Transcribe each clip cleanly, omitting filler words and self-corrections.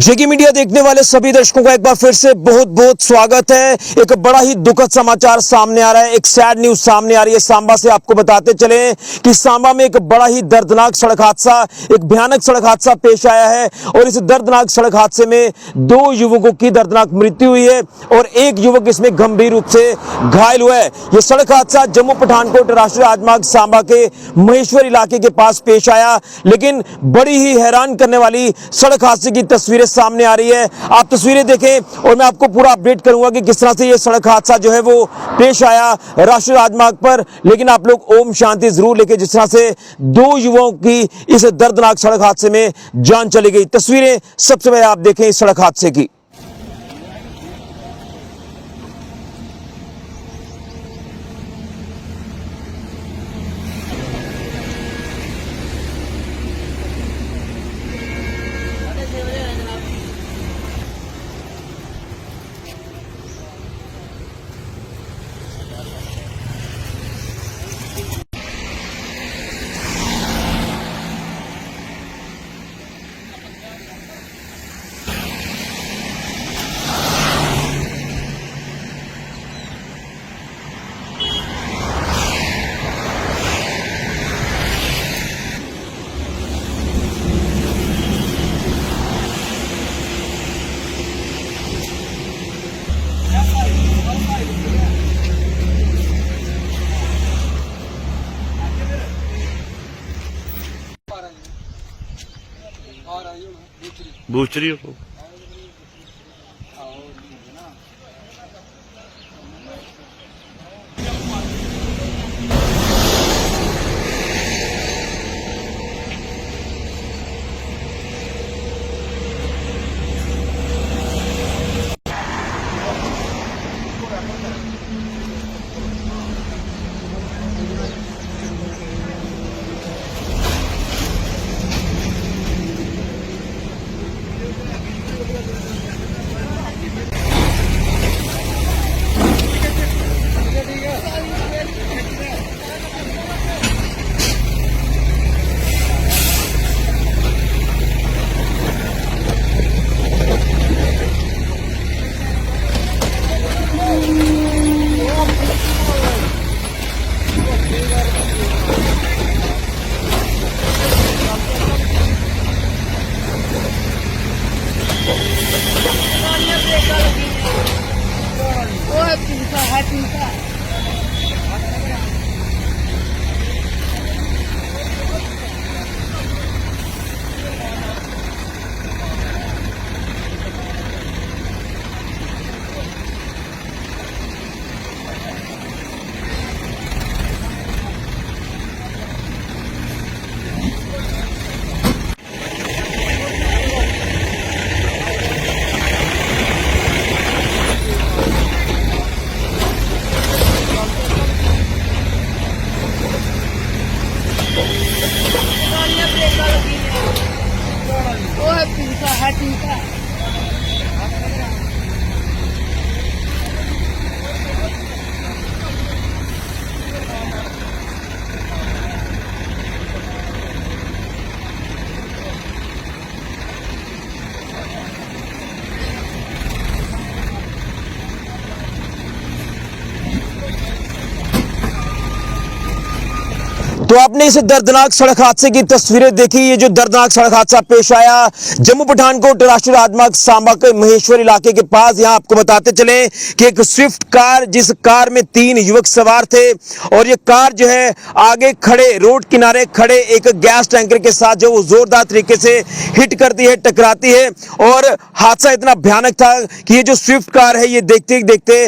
जेके media देखने वाले सभी दर्शकों का एक बार फिर से बहुत बहुत स्वागत है। एक बड़ा ही दुखद समाचार सामने आ रहा है, एक सैड न्यूज सामने आ रही है सांबा से। आपको बताते चले कि सांबा में एक बड़ा ही दर्दनाक सड़क हादसा, एक भयानक सड़क हादसा पेश आया है और इस दर्दनाक सड़क हादसे में 2 युवकों की दर्दनाक मृत्यु हुई है और एक युवक इसमें गंभीर रूप से घायल हुआ है। यह सड़क हादसा जम्मू पठानकोट राष्ट्रीय राजमार्ग सांबा के महेश्वर इलाके के पास पेश आया, लेकिन बड़ी ही हैरान करने वाली सड़क हादसे की तस्वीरें सामने आ रही है। आप तस्वीरें देखें और मैं आपको पूरा अपडेट करूंगा कि किस तरह से यह सड़क हादसा जो है वो पेश आया राष्ट्रीय राजमार्ग पर। लेकिन आप लोग ओम शांति जरूर लेके, जिस तरह से 2 युवाओं की इस दर्दनाक सड़क हादसे में जान चली गई। तस्वीरें सबसे पहले आप देखें इस सड़क हादसे की। बूचरी हो तो आपने इस दर्दनाक सड़क हादसे की तस्वीरें देखी। ये जो दर्दनाक सड़क हादसा पेश आया जम्मू पठानकोट राष्ट्रीय राजमार्ग सांबा के महेश्वर इलाके के पास। यहां आपको बताते चले कि एक स्विफ्ट कार, जिस कार में 3 युवक सवार थे और ये कार जो है आगे खड़े रोड किनारे खड़े एक गैस टैंकर के साथ जो जोरदार तरीके से हिट करती है, टकराती है और हादसा इतना भयानक था कि ये जो स्विफ्ट कार है ये देखते ही देखते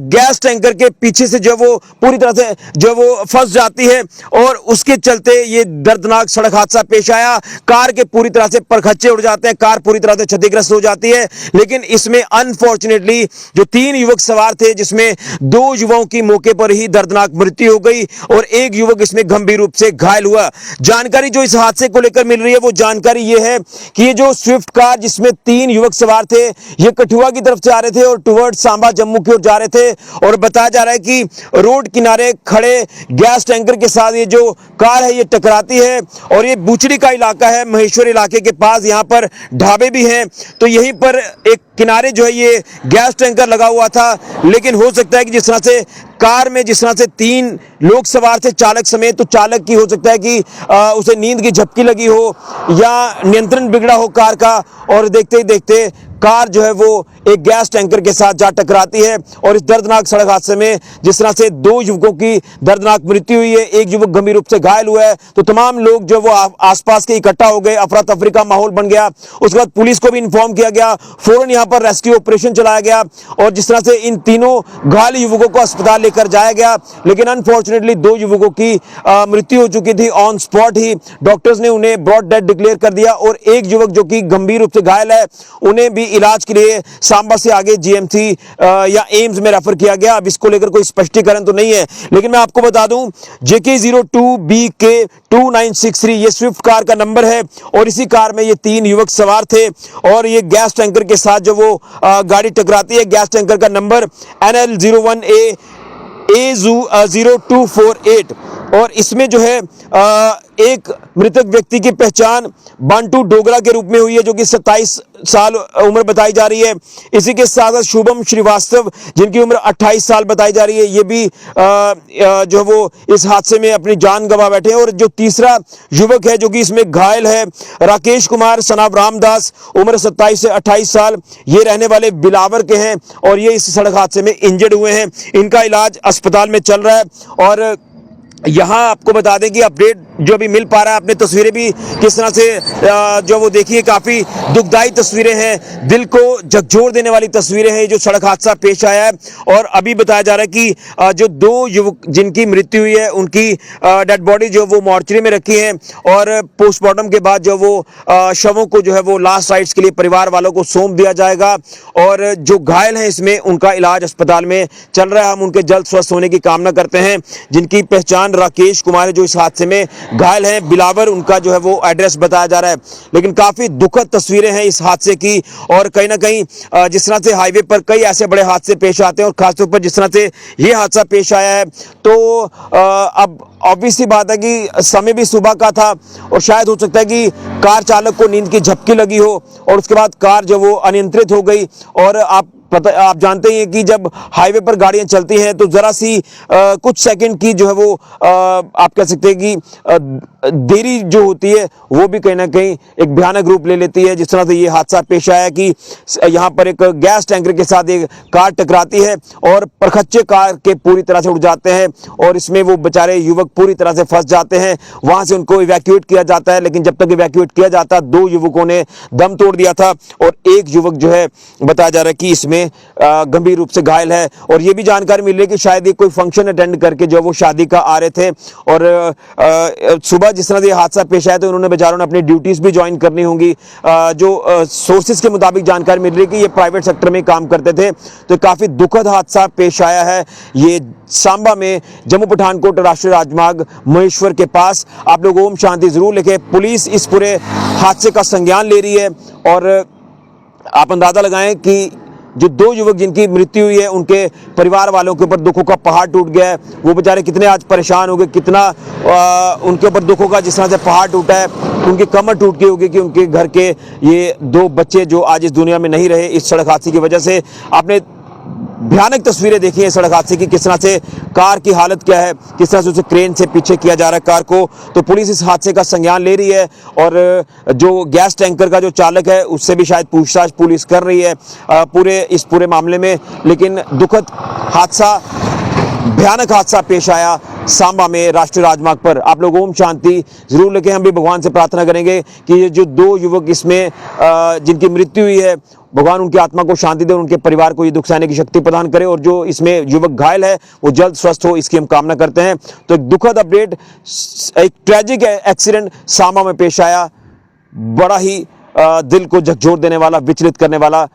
गैस टैंकर के पीछे से जो वो पूरी तरह से जो वो फंस जाती है और उसके चलते ये दर्दनाक सड़क हादसा पेश आया। कार के पूरी तरह से परखच्चे उड़ जाते हैं, कार पूरी तरह से क्षतिग्रस्त हो जाती है। लेकिन इसमें अनफॉर्चुनेटली जो 3 युवक सवार थे, जिसमें 2 युवाओं की मौके पर ही दर्दनाक मृत्यु हो गई और एक युवक इसमें गंभीर रूप से घायल हुआ। जानकारी जो इस हादसे को लेकर मिल रही है वो जानकारी ये है कि ये जो स्विफ्ट कार जिसमें 3 युवक सवार थे, ये कठुआ की तरफ से आ रहे थे और टुवर्ड सांबा जम्मू की ओर जा रहे थे और बताया जा रहा है कि रोड किनारे खड़े गैस टैंकर के साथ ये जो कार है ये टकराती है। और ये बूचड़ी का इलाका है, महेश्वर इलाके के पास, यहाँ पर ढाबे भी हैं। तो यहीं पर एक किनारे जो है ये गैस टैंकर लगा हुआ था, लेकिन हो सकता है कि जिस तरह से कार में जिस तरह से 3 लोग सवार थे चालक समेत, तो चालक की हो सकता है कि उसे नींद की झपकी लगी हो या नियंत्रण बिगड़ा हो कार का, और देखते ही देखते कार जो है वो एक गैस टैंकर के साथ जा टकराती है। और इस दर्दनाक सड़क हादसे में जिस तरह से 2 युवकों की दर्दनाक मृत्यु हुई है, एक युवक गंभीर रूप से घायल हुआ है, तो तमाम लोग जो वो आसपास के इकट्ठा हो गए, अफरा तफरी का माहौल बन गया। उसके बाद पुलिस को भी इन्फॉर्म किया गया, फौरन यहाँ पर रेस्क्यू ऑपरेशन चलाया गया और जिस तरह से इन तीनों घायल युवकों को अस्पताल लेकर जाया गया। लेकिन अनफॉर्चुनेटली 2 युवकों की मृत्यु हो चुकी थी ऑन स्पॉट ही। डॉक्टर्स ने उन्हें ब्रॉड डेथ डिक्लेयर कर दिया और एक युवक जो कि गंभीर रूप से घायल है, उन्हें भी इलाज के लिए सांबा से आगे जीएमसी या एम्स में रेफर किया गया। अब इसको लेकर कोई स्पष्टीकरण तो नहीं है, लेकिन मैं आपको बता दूं JK02BK2963 ये स्विफ्ट कार का नंबर है और इसी कार में ये 3 युवक सवार थे और ये गैस टैंकर के साथ जो वो गाड़ी टकराती है। गैस टैंकर का नंबर NL01A0248 और इसमें जो है एक मृतक व्यक्ति की पहचान बांटू डोगरा के रूप में हुई है, जो कि 27 साल उम्र बताई जा रही है। इसी के साथ साथ शुभम श्रीवास्तव जिनकी उम्र 28 साल बताई जा रही है, ये भी जो वो इस हादसे में अपनी जान गंवा बैठे हैं। और जो तीसरा युवक है जो कि इसमें घायल है, राकेश कुमार सनाब रामदास, उम्र 27 से 28 साल, ये रहने वाले बिलावर के हैं और ये इस सड़क हादसे में इंजर्ड हुए हैं। इनका इलाज अस्पताल में चल रहा है। और यहाँ आपको बता दें कि अपडेट जो अभी मिल पा रहा है, आपने तस्वीरें भी किस तरह से जो वो देखिए, काफ़ी दुखदाई तस्वीरें हैं, दिल को झकझोर देने वाली तस्वीरें हैं जो सड़क हादसा पेश आया है। और अभी बताया जा रहा है कि जो 2 युवक जिनकी मृत्यु हुई है उनकी डेड बॉडी जो वो मॉर्चरी में रखी है और पोस्टमार्टम के बाद जो वो शवों को जो है वो लास्ट राइट्स के लिए परिवार वालों को सौंप दिया जाएगा। और जो घायल हैं इसमें उनका इलाज अस्पताल में चल रहा है। हम उनके जल्द स्वस्थ होने की कामना करते हैं। जिनकी पहचान राकेश कुमार है जो इस हादसे में घायल है, बिलावर उनका जो है वो एड्रेस बताया जा रहा है। लेकिन काफी दुखद तस्वीरें हैं इस हादसे की। और कहीं ना कहीं जिस तरह से हाईवे पर कई ऐसे बड़े हादसे पेश आते हैं और खासतौर पर जिस तरह से ये हादसा पेश आया है, तो अब ऑब्वियस सी बात है कि समय भी सुबह का था और शायद हो सकता है कि कार चालक को नींद की झपकी लगी हो और उसके बाद कार जो वो अनियंत्रित हो गई। और आप जानते ही हैं कि जब हाईवे पर गाड़ियां चलती हैं तो जरा सी कुछ सेकंड की जो है वो आप कह सकते हैं कि देरी जो होती है वो भी कहीं ना कहीं एक भयानक रूप ले लेती है। जिस तरह से ये हादसा पेश आया कि यहाँ पर एक गैस टैंकर के साथ एक कार टकराती है और परखच्चे कार के पूरी तरह से उड़ जाते हैं और इसमें वो बेचारे युवक पूरी तरह से फंस जाते हैं। वहां से उनको इवैक्यूएट किया जाता है, लेकिन जब तक इवैक्यूएट किया जाता 2 युवकों ने दम तोड़ दिया था और एक युवक जो है बताया जा रहा है कि इसमें गंभीर रूप से घायल है। और ये भी जानकारी मिल रही है कि शायद ये कोई फंक्शन अटेंड करके जो वो शादी का आ रहे थे और सुबह जिस तरह से हादसा पेश आया तो उन्होंने बेचारों ने अपनी ड्यूटीज भी ज्वाइन करनी होंगी। जो सोर्सेज के मुताबिक जानकारी मिल रही है कि ये प्राइवेट सेक्टर में काम करते थे। तो काफी दुखद हादसा पेश आया है ये सांबा में जम्मू पठानकोट राष्ट्रीय राजमार्ग महेश्वर के पास। आप लोग ओम शांति जरूर लिखें। पुलिस इस पूरे हादसे का संज्ञान ले रही है और आप अंदाजा लगाएं कि जो 2 युवक जिनकी मृत्यु हुई है उनके परिवार वालों के ऊपर दुखों का पहाड़ टूट गया है। वो बेचारे कितने आज परेशान हो गए, कितना उनके ऊपर दुखों का जिस तरह से पहाड़ टूटा है, उनकी कमर टूट गई होगी कि उनके घर के ये 2 बच्चे जो आज इस दुनिया में नहीं रहे इस सड़क हादसे की वजह से। आपने भयानक तस्वीरें देखी है सड़क हादसे की, किस तरह से कार की हालत क्या है, किस तरह से उसे क्रेन से पीछे किया जा रहा है कार को। तो पुलिस इस हादसे का संज्ञान ले रही है और जो गैस टैंकर का जो चालक है उससे भी शायद पूछताछ पुलिस कर रही है इस पूरे मामले में। लेकिन दुखद हादसा, भयानक हादसा पेश आया सांबा में राष्ट्रीय राजमार्ग पर। आप लोग ओम शांति जरूर लिखें। हम भी भगवान से प्रार्थना करेंगे कि ये जो 2 युवक इसमें जिनकी मृत्यु हुई है, भगवान उनकी आत्मा को शांति दे और उनके परिवार को ये दुख सहने की शक्ति प्रदान करे और जो इसमें युवक घायल है वो जल्द स्वस्थ हो, इसकी हम कामना करते हैं। तो एक दुखद अपडेट, एक ट्रेजिक एक्सीडेंट सांबा में पेश आया। बड़ा ही दिल को झकझोर देने वाला, विचलित करने वाला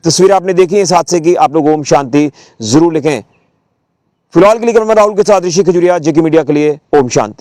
तस्वीर आपने देखी इस हादसे की। आप लोग ओम शांति जरूर लिखें। फिलहाल के लिए मैं राहुल के साथ ऋषि खजुरिया, जेके मीडिया के लिए ओम शांति।